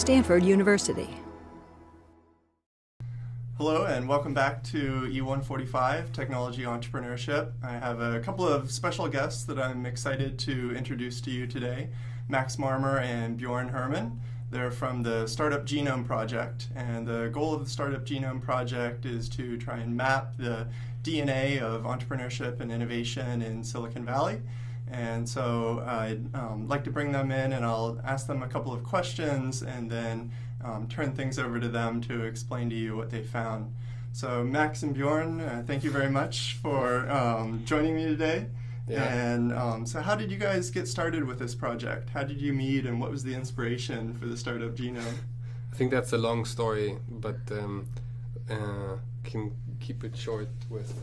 Stanford University. Hello and welcome back to E145 Technology Entrepreneurship. I have a couple of special guests that I'm excited to introduce to you today, Max Marmer and Bjoern Herrmann. They're from the Startup Genome Project, and the goal of the Startup Genome Project is to try and map the DNA of entrepreneurship and innovation in Silicon Valley. And so I'd like to bring them in, and I'll ask them a couple of questions and then turn things over to them to explain to you what they found. So Max and Bjoern, thank you very much for joining me today. Yeah. And so how did you guys get started with this project? How did you meet, and what was the inspiration for the Startup Genome? I think that's a long story, but can keep it short with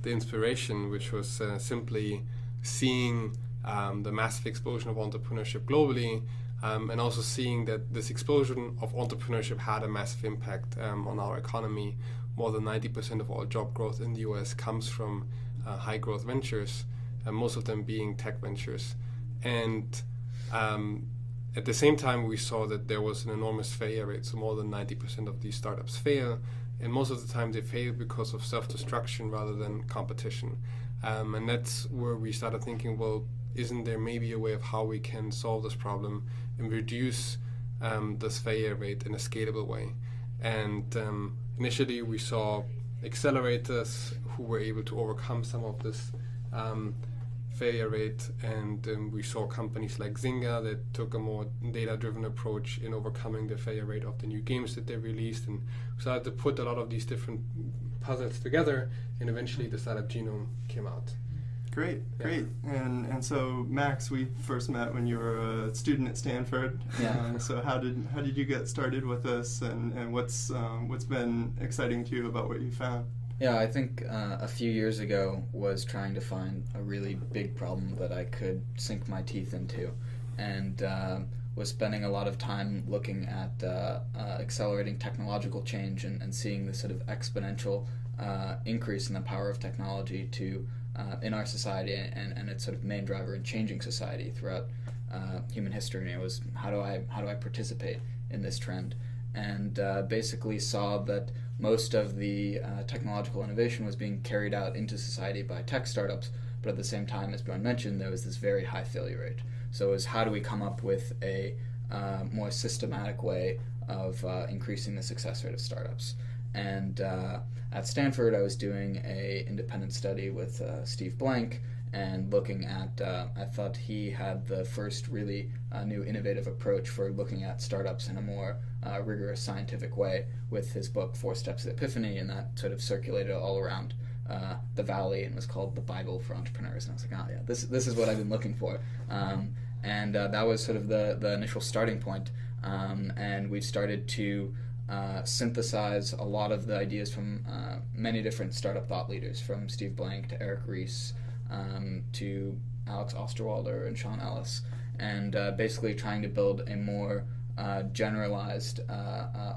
the inspiration, which was simply seeing the massive explosion of entrepreneurship globally, and also seeing that this explosion of entrepreneurship had a massive impact on our economy. More than 90% of all job growth in the US comes from high growth ventures, most of them being tech ventures. And at the same time, we saw that there was an enormous failure rate, so more than 90% of these startups fail. And most of the time they fail because of self-destruction rather than competition. And that's where we started thinking, well, isn't there maybe a way of how we can solve this problem and reduce this failure rate in a scalable way? And initially we saw accelerators who were able to overcome some of this failure rate, and we saw companies like Zynga that took a more data-driven approach in overcoming the failure rate of the new games that they released, and we started to put a lot of these different puzzles together, and eventually the Startup Genome came out. Great. And so Max, we first met when you were a student at Stanford. Yeah. So how did you get started with this, and what's been exciting to you about what you found? Yeah, I think a few years ago was trying to find a really big problem that I could sink my teeth into, and was spending a lot of time looking at accelerating technological change and seeing this sort of exponential increase in the power of technology to in our society and its sort of main driver in changing society throughout human history. And it was how do I participate in this trend? And basically saw that most of the technological innovation was being carried out into society by tech startups, but at the same time, as Bjoern mentioned, there was this very high failure rate. So it was how do we come up with a more systematic way of increasing the success rate of startups? And at Stanford, I was doing an independent study with Steve Blank, and looking at, I thought he had the first really new innovative approach for looking at startups in a more rigorous scientific way with his book, 4 Steps to Epiphany, and that sort of circulated all around the Valley and was called the Bible for Entrepreneurs. And I was like, oh yeah, this is what I've been looking for. And that was sort of the initial starting point. And we started to synthesize a lot of the ideas from many different startup thought leaders, from Steve Blank to Eric Ries, to Alex Osterwalder and Sean Ellis, and basically trying to build a more generalized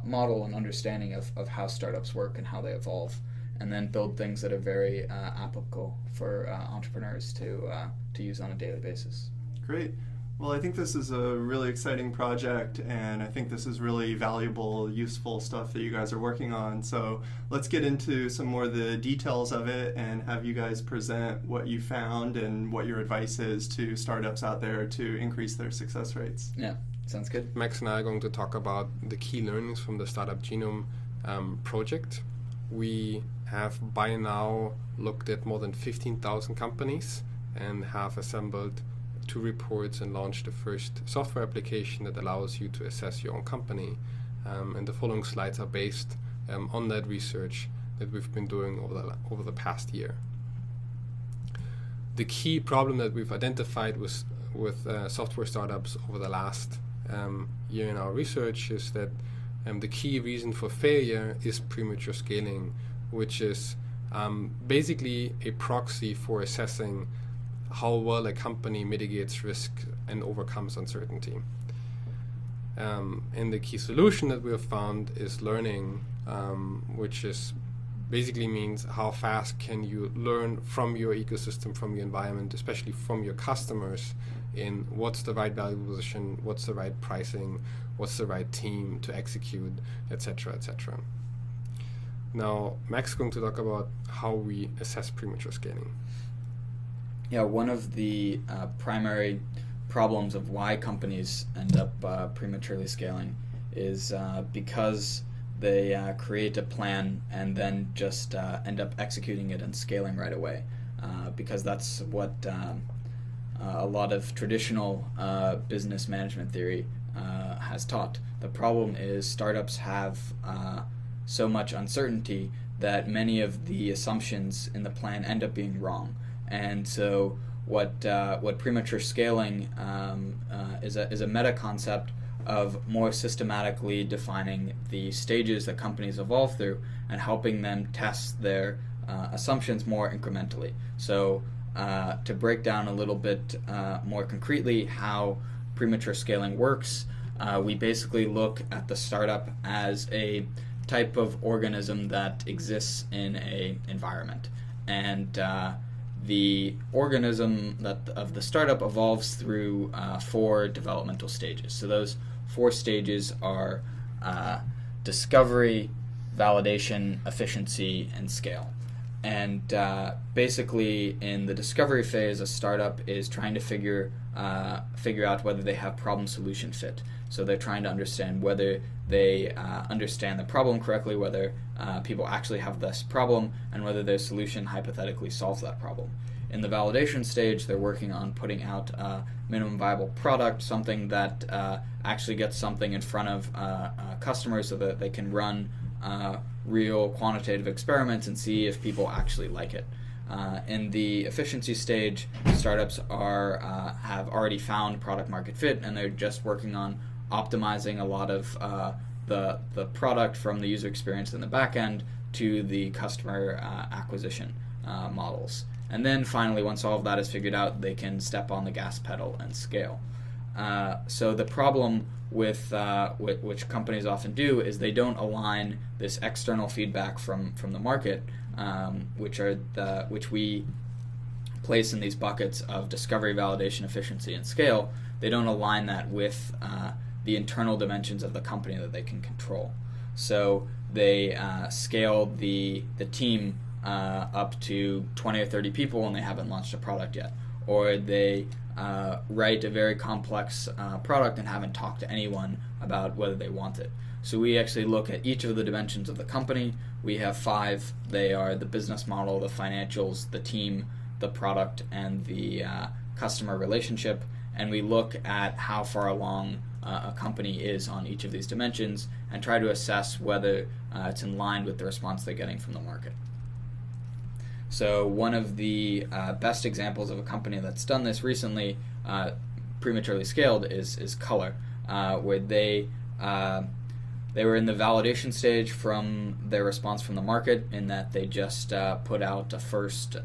model and understanding of how startups work and how they evolve, and then build things that are very applicable for entrepreneurs to use on a daily basis. Great. Well, I think this is a really exciting project, and I think this is really valuable, useful stuff that you guys are working on. So let's get into some more of the details of it and have you guys present what you found and what your advice is to startups out there to increase their success rates. Yeah, sounds good. Max and I are going to talk about the key learnings from the Startup Genome Project. We have by now looked at more than 15,000 companies and have assembled 2 reports and launched the first software application that allows you to assess your own company. And the following slides are based on that research that we've been doing over the past year. The key problem that we've identified with software startups over the last year in our research is that the key reason for failure is premature scaling, which is basically a proxy for assessing how well a company mitigates risk and overcomes uncertainty. And the key solution that we have found is learning, which is basically means how fast can you learn from your ecosystem, from your environment, especially from your customers, in what's the right value position, what's the right pricing, what's the right team to execute, etc., etc. Now, Max is going to talk about how we assess premature scaling. Yeah, one of the primary problems of why companies end up prematurely scaling is because they create a plan and then just end up executing it and scaling right away, because that's what a lot of traditional business management theory has taught. The problem is startups have so much uncertainty that many of the assumptions in the plan end up being wrong. And so what premature scaling is a meta concept of more systematically defining the stages that companies evolve through and helping them test their assumptions more incrementally. So to break down a little bit more concretely how premature scaling works, we basically look at the startup as a type of organism that exists in an environment. And the organism of the startup evolves through 4 developmental stages. So those 4 stages are discovery, validation, efficiency, and scale. And basically, in the discovery phase, a startup is trying to figure out whether they have problem-solution fit. So they're trying to understand whether they understand the problem correctly, whether people actually have this problem, and whether their solution hypothetically solves that problem. In the validation stage, they're working on putting out a minimum viable product, something that actually gets something in front of customers so that they can run real quantitative experiments and see if people actually like it. In the efficiency stage, startups have already found product market fit, and they're just working on optimizing a lot of the product from the user experience in the back end to the customer acquisition models. And then finally, once all of that is figured out, they can step on the gas pedal and scale. So the problem with which companies often do is they don't align this external feedback from the market, which we place in these buckets of discovery, validation, efficiency, and scale. They don't align that with the internal dimensions of the company that they can control. So they scale the team up to 20 or 30 people and they haven't launched a product yet. Or they write a very complex product and haven't talked to anyone about whether they want it. So we actually look at each of the dimensions of the company. We have 5. They are the business model, the financials, the team, the product, and the customer relationship. And we look at how far along a company is on each of these dimensions and try to assess whether it's in line with the response they're getting from the market. So one of the best examples of a company that's done this recently, prematurely scaled, is Color, where they were in the validation stage from their response from the market, in that they just put out a first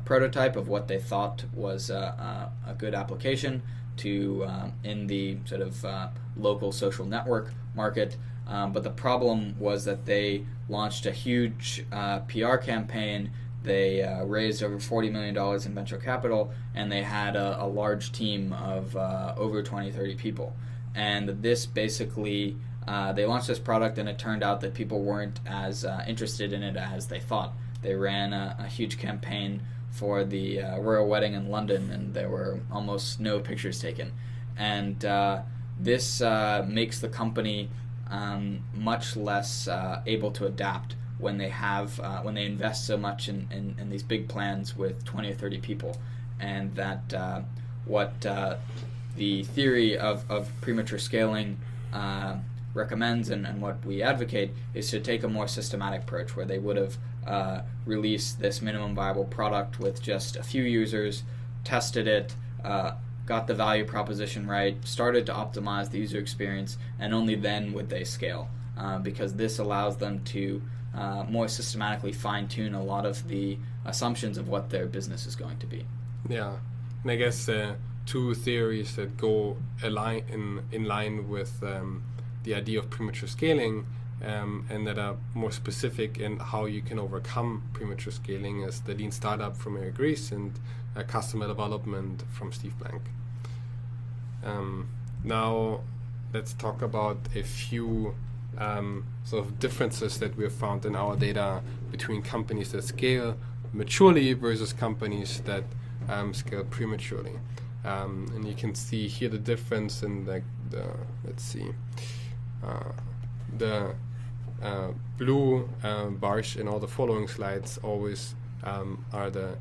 prototype of what they thought was a good application to in the sort of local social network market. But the problem was that they launched a huge PR campaign. They raised over $40 million in venture capital, and they had a large team of over 20-30 people. And this basically, they launched this product, and it turned out that people weren't as interested in it as they thought. They ran a huge campaign for the royal wedding in London, and there were almost no pictures taken. And this makes the company much less able to adapt when they invest so much in these big plans with 20 or 30 people. And that what the theory of premature scaling recommends and what we advocate is to take a more systematic approach, where they would have released this minimum viable product with just a few users, tested it, got the value proposition right, started to optimize the user experience, and only then would they scale, because this allows them to more systematically fine-tune a lot of the assumptions of what their business is going to be. Yeah, and I guess 2 theories that go in line with the idea of premature scaling and that are more specific in how you can overcome premature scaling, as the Lean Startup from Eric Ries and Customer Development from Steve Blank. Now let's talk about a few sort of differences that we have found in our data between companies that scale maturely versus companies that scale prematurely. And you can see here the difference in the blue bars in all the following slides always are the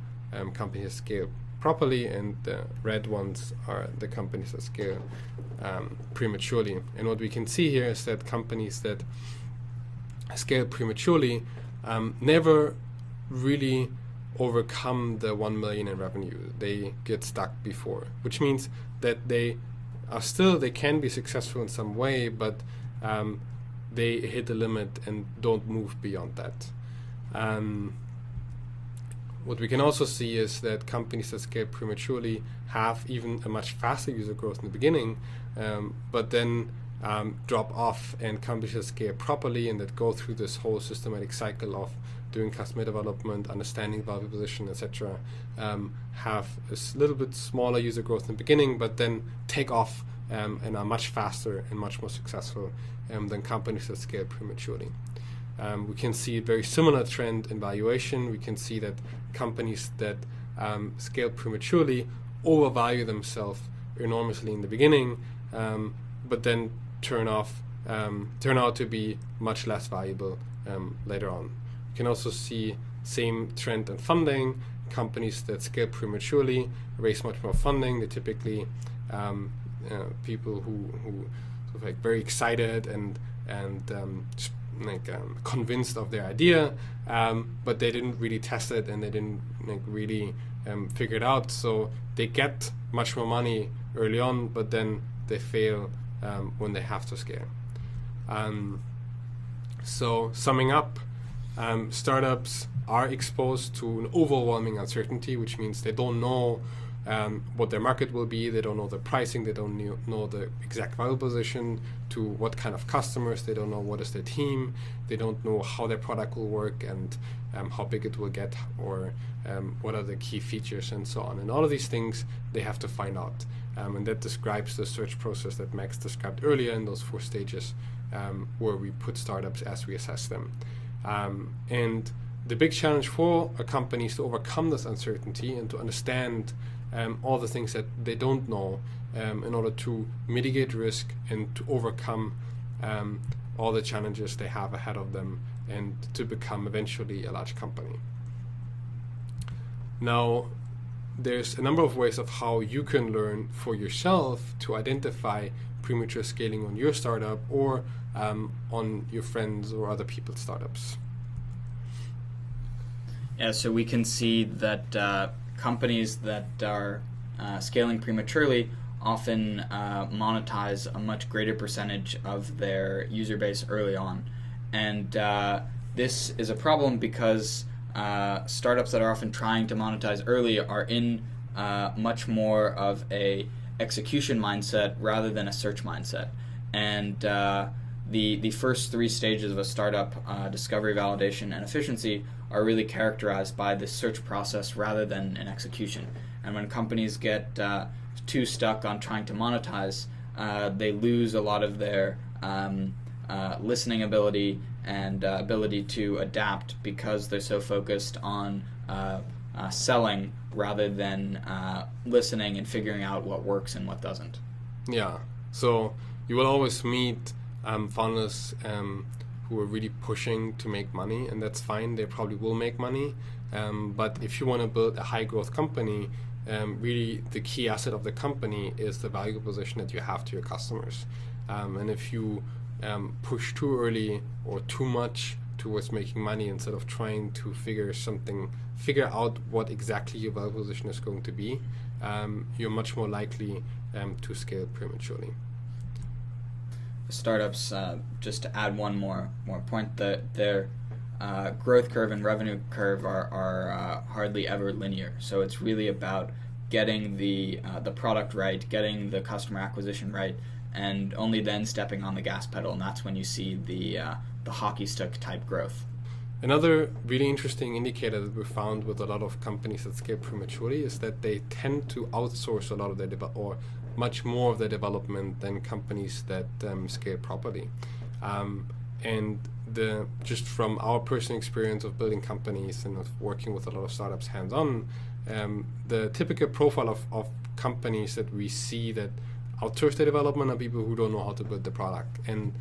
companies that scale properly, and the red ones are the companies that scale prematurely. And what we can see here is that companies that scale prematurely never really overcome the 1 million in revenue. They get stuck before, which means that they can be successful in some way, but they hit the limit and don't move beyond that. What we can also see is that companies that scale prematurely have even a much faster user growth in the beginning, but then drop off, and companies that scale properly and that go through this whole systematic cycle of doing customer development, understanding value proposition, etc., have a little bit smaller user growth in the beginning, but then take off and are much faster and much more successful than companies that scale prematurely. We can see a very similar trend in valuation. We can see that companies that scale prematurely overvalue themselves enormously in the beginning, but then turn out to be much less valuable later on. You can also see same trend in funding. Companies that scale prematurely raise much more funding. They're typically people who sort of like very excited and convinced of their idea, but they didn't really test it and they didn't really figure it out. So they get much more money early on, but then they fail when they have to scale. So summing up, startups are exposed to an overwhelming uncertainty, which means they don't know what their market will be, they don't know the pricing, they don't know the exact value position to what kind of customers, they don't know what is their team, they don't know how their product will work and how big it will get, or what are the key features and so on. And all of these things they have to find out. And that describes the search process that Max described earlier in those 4 stages where we put startups as we assess them. And the big challenge for a company is to overcome this uncertainty and to understand all the things that they don't know in order to mitigate risk and to overcome all the challenges they have ahead of them and to become eventually a large company. Now, there's a number of ways of how you can learn for yourself to identify premature scaling on your startup or on your friends or other people's startups. Yeah, so we can see that companies that are scaling prematurely often monetize a much greater percentage of their user base early on. And this is a problem because startups that are often trying to monetize early are in much more of a execution mindset rather than a search mindset. And the first 3 stages of a startup, discovery, validation, and efficiency, are really characterized by this search process rather than an execution. And when companies get too stuck on trying to monetize, they lose a lot of their listening ability and ability to adapt because they're so focused on selling rather than listening and figuring out what works and what doesn't. Yeah, so you will always meet founders who are really pushing to make money, and that's fine. They probably will make money, but if you want to build a high growth company, really the key asset of the company is the value proposition that you have to your customers. And if you push too early or too much towards making money instead of trying to figure out what exactly your value proposition is going to be, you're much more likely to scale prematurely. Startups, just to add one more point, their growth curve and revenue curve are hardly ever linear. So it's really about getting the product right, getting the customer acquisition right, and only then stepping on the gas pedal. And that's when you see the the hockey stick type growth. Another really interesting indicator that we found with a lot of companies that scale prematurely is that they tend to outsource a lot of their or much more of their development than companies that scale properly. And just from our personal experience of building companies and of working with a lot of startups hands-on, the typical profile of companies that we see that outsource their development are people who don't know how to build the product. And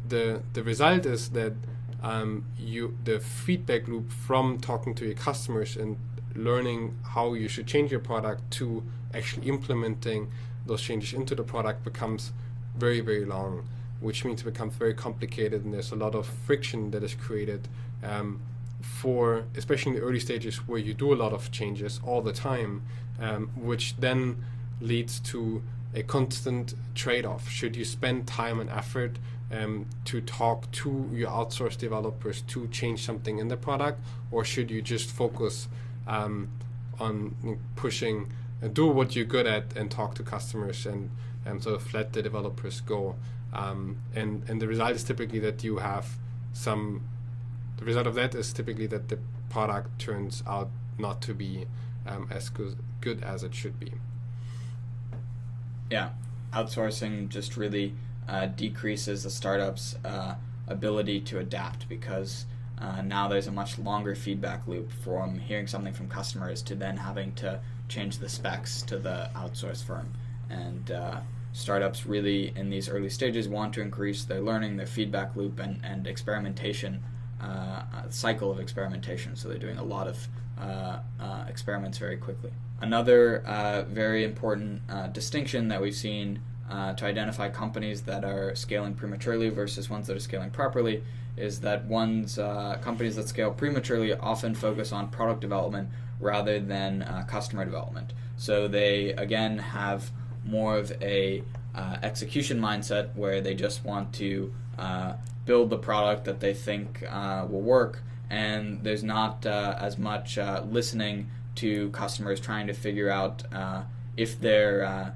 the result is that the feedback loop from talking to your customers and learning how you should change your product to actually implementing those changes into the product becomes very, very long, which means it becomes very complicated, and there's a lot of friction that is created for, especially in the early stages where you do a lot of changes all the time, which then leads to a constant trade-off. Should you spend time and effort to talk to your outsourced developers to change something in the product, or should you just focus on pushing, do what you're good at and talk to customers and sort of let the developers go? And the result is typically that you have the result of that is typically that the product turns out not to be as good as it should be. Yeah, outsourcing just really decreases the startup's ability to adapt, because now there's a much longer feedback loop from hearing something from customers to then having to change the specs to the outsourced firm. And startups really in these early stages want to increase their learning, their feedback loop, and experimentation, cycle of experimentation. So they're doing a lot of experiments very quickly. Another very important distinction that we've seen to identify companies that are scaling prematurely versus ones that are scaling properly is that companies that scale prematurely often focus on product development rather than customer development. So they, again, have more of a execution mindset where they just want to build the product that they think will work, and there's not as much listening to customers trying to figure out if their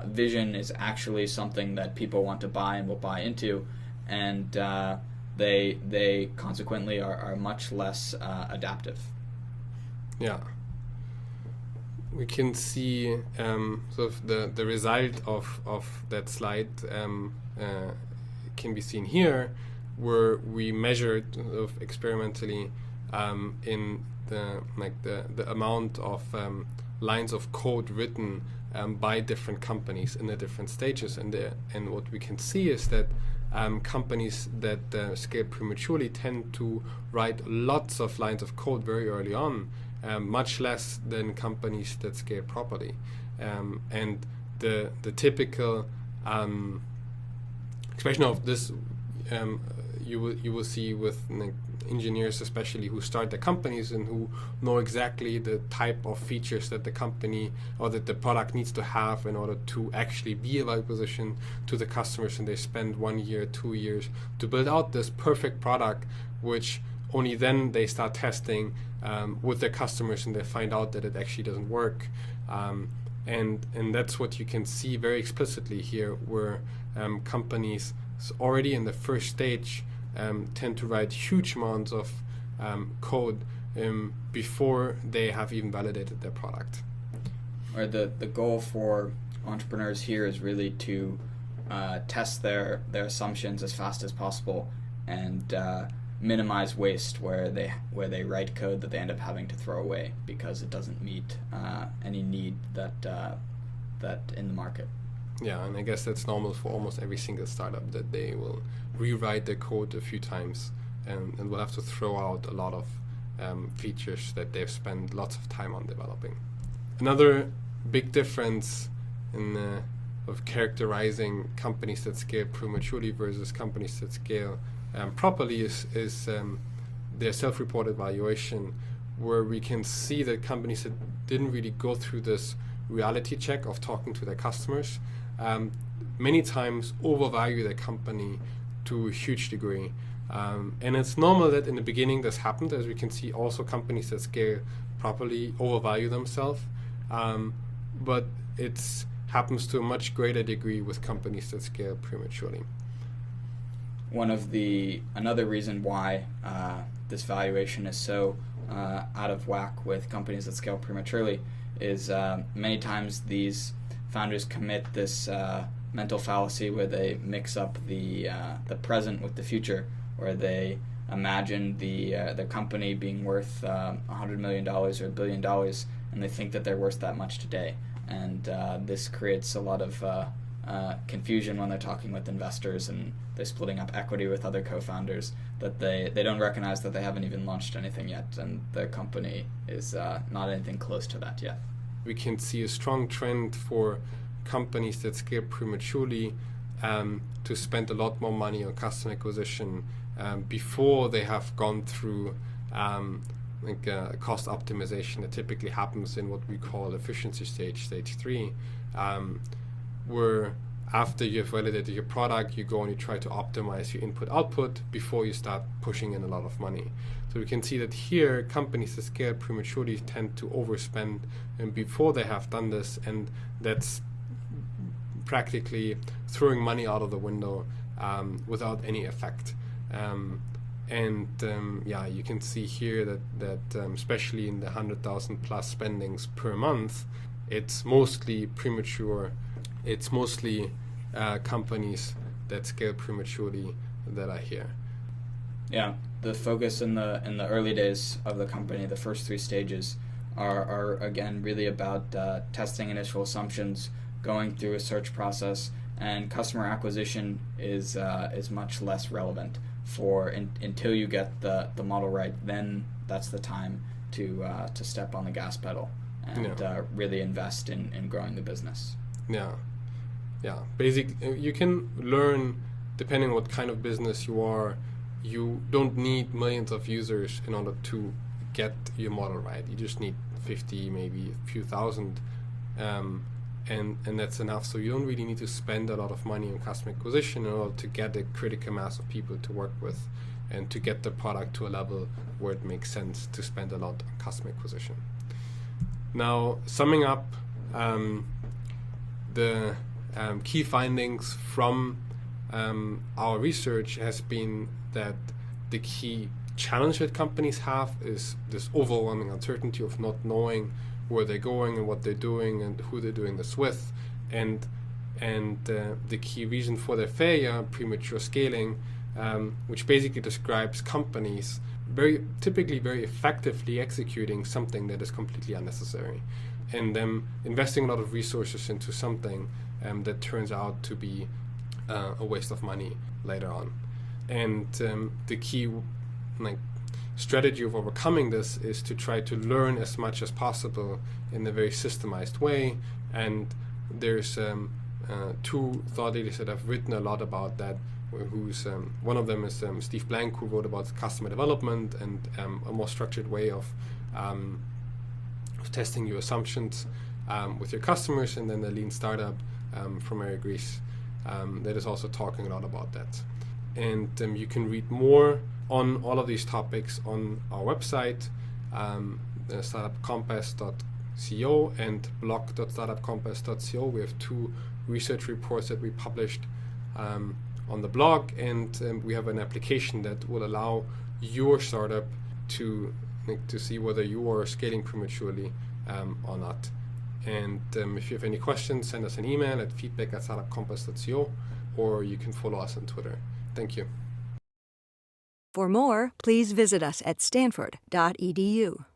vision is actually something that people want to buy and will buy into, and they consequently are much less adaptive. Yeah. We can see sort of the result of that slide can be seen here, where we measured sort of experimentally in the amount of lines of code written by different companies in the different stages, and what we can see is that companies that scale prematurely tend to write lots of lines of code very early on, much less than companies that scale properly. And the typical expression of this you will see with engineers, especially who start their companies and who know exactly the type of features that the company or that the product needs to have in order to actually be a value proposition to the customers, and they spend 1 year, 2 years to build out this perfect product, which only then they start testing with their customers, and they find out that it actually doesn't work. And that's what you can see very explicitly here, where companies already in the first stage tend to write huge amounts of code before they have even validated their product. Or the goal for entrepreneurs here is really to test their assumptions as fast as possible and minimize waste where they write code that they end up having to throw away because it doesn't meet any need that in the market. Yeah, and I guess that's normal for almost every single startup, that they will rewrite their code a few times and will have to throw out a lot of features that they've spent lots of time on developing. Another big difference in of characterizing companies that scale prematurely versus companies that scale properly is their self-reported valuation, where we can see that companies that didn't really go through this reality check of talking to their customers many times overvalue their company to a huge degree. And it's normal that in the beginning this happened, as we can see also companies that scale properly overvalue themselves, but it happens to a much greater degree with companies that scale prematurely. another reason why this valuation is so out of whack with companies that scale prematurely is many times these founders commit this mental fallacy where they mix up the present with the future, where they imagine the company being worth $100 million or $1 billion, and they think that they're worth that much today. And this creates a lot of confusion when they're talking with investors and they're splitting up equity with other co-founders, that they don't recognize that they haven't even launched anything yet, and their company is not anything close to that yet. We can see a strong trend for companies that scale prematurely to spend a lot more money on customer acquisition before they have gone through cost optimization that typically happens in what we call efficiency stage 3, where after you've validated your product, you go and you try to optimize your input-output before you start pushing in a lot of money. So we can see that here, companies that scale prematurely tend to overspend before they have done this, and that's practically throwing money out of the window without any effect. You can see here that especially in the 100,000 plus spendings per month, it's mostly premature. It's mostly companies that scale prematurely that are here. Yeah, the focus in the early days of the company, the first 3 stages, are again really about testing initial assumptions, going through a search process, and customer acquisition is much less relevant until you get the model right. Then that's the time to step on the gas pedal and really invest in growing the business. Yeah. Basically, you can learn, depending on what kind of business you are, you don't need millions of users in order to get your model right. You just need 50, maybe a few thousand, and that's enough. So you don't really need to spend a lot of money on customer acquisition in order to get a critical mass of people to work with and to get the product to a level where it makes sense to spend a lot on customer acquisition. Now, summing up, the key findings from our research has been that the key challenge that companies have is this overwhelming uncertainty of not knowing where they're going and what they're doing and who they're doing this with, and the key reason for their failure, premature scaling, which basically describes companies typically very effectively executing something that is completely unnecessary, and them investing a lot of resources into something that turns out to be a waste of money later on. And the key strategy of overcoming this is to try to learn as much as possible in a very systemized way. And there's 2 thought leaders that have written a lot about that, one of them is Steve Blank, who wrote about customer development and a more structured way of testing your assumptions with your customers, and then the lean startup from Eric Ries that is also talking a lot about that. And you can read more on all of these topics on our website, startupcompass.co and blog.startupcompass.co. We have 2 research reports that we published on the blog, and we have an application that will allow your startup to see whether you are scaling prematurely or not. And if you have any questions, send us an email at feedback@startupcompass.co, or you can follow us on Twitter. Thank you. For more, please visit us at stanford.edu.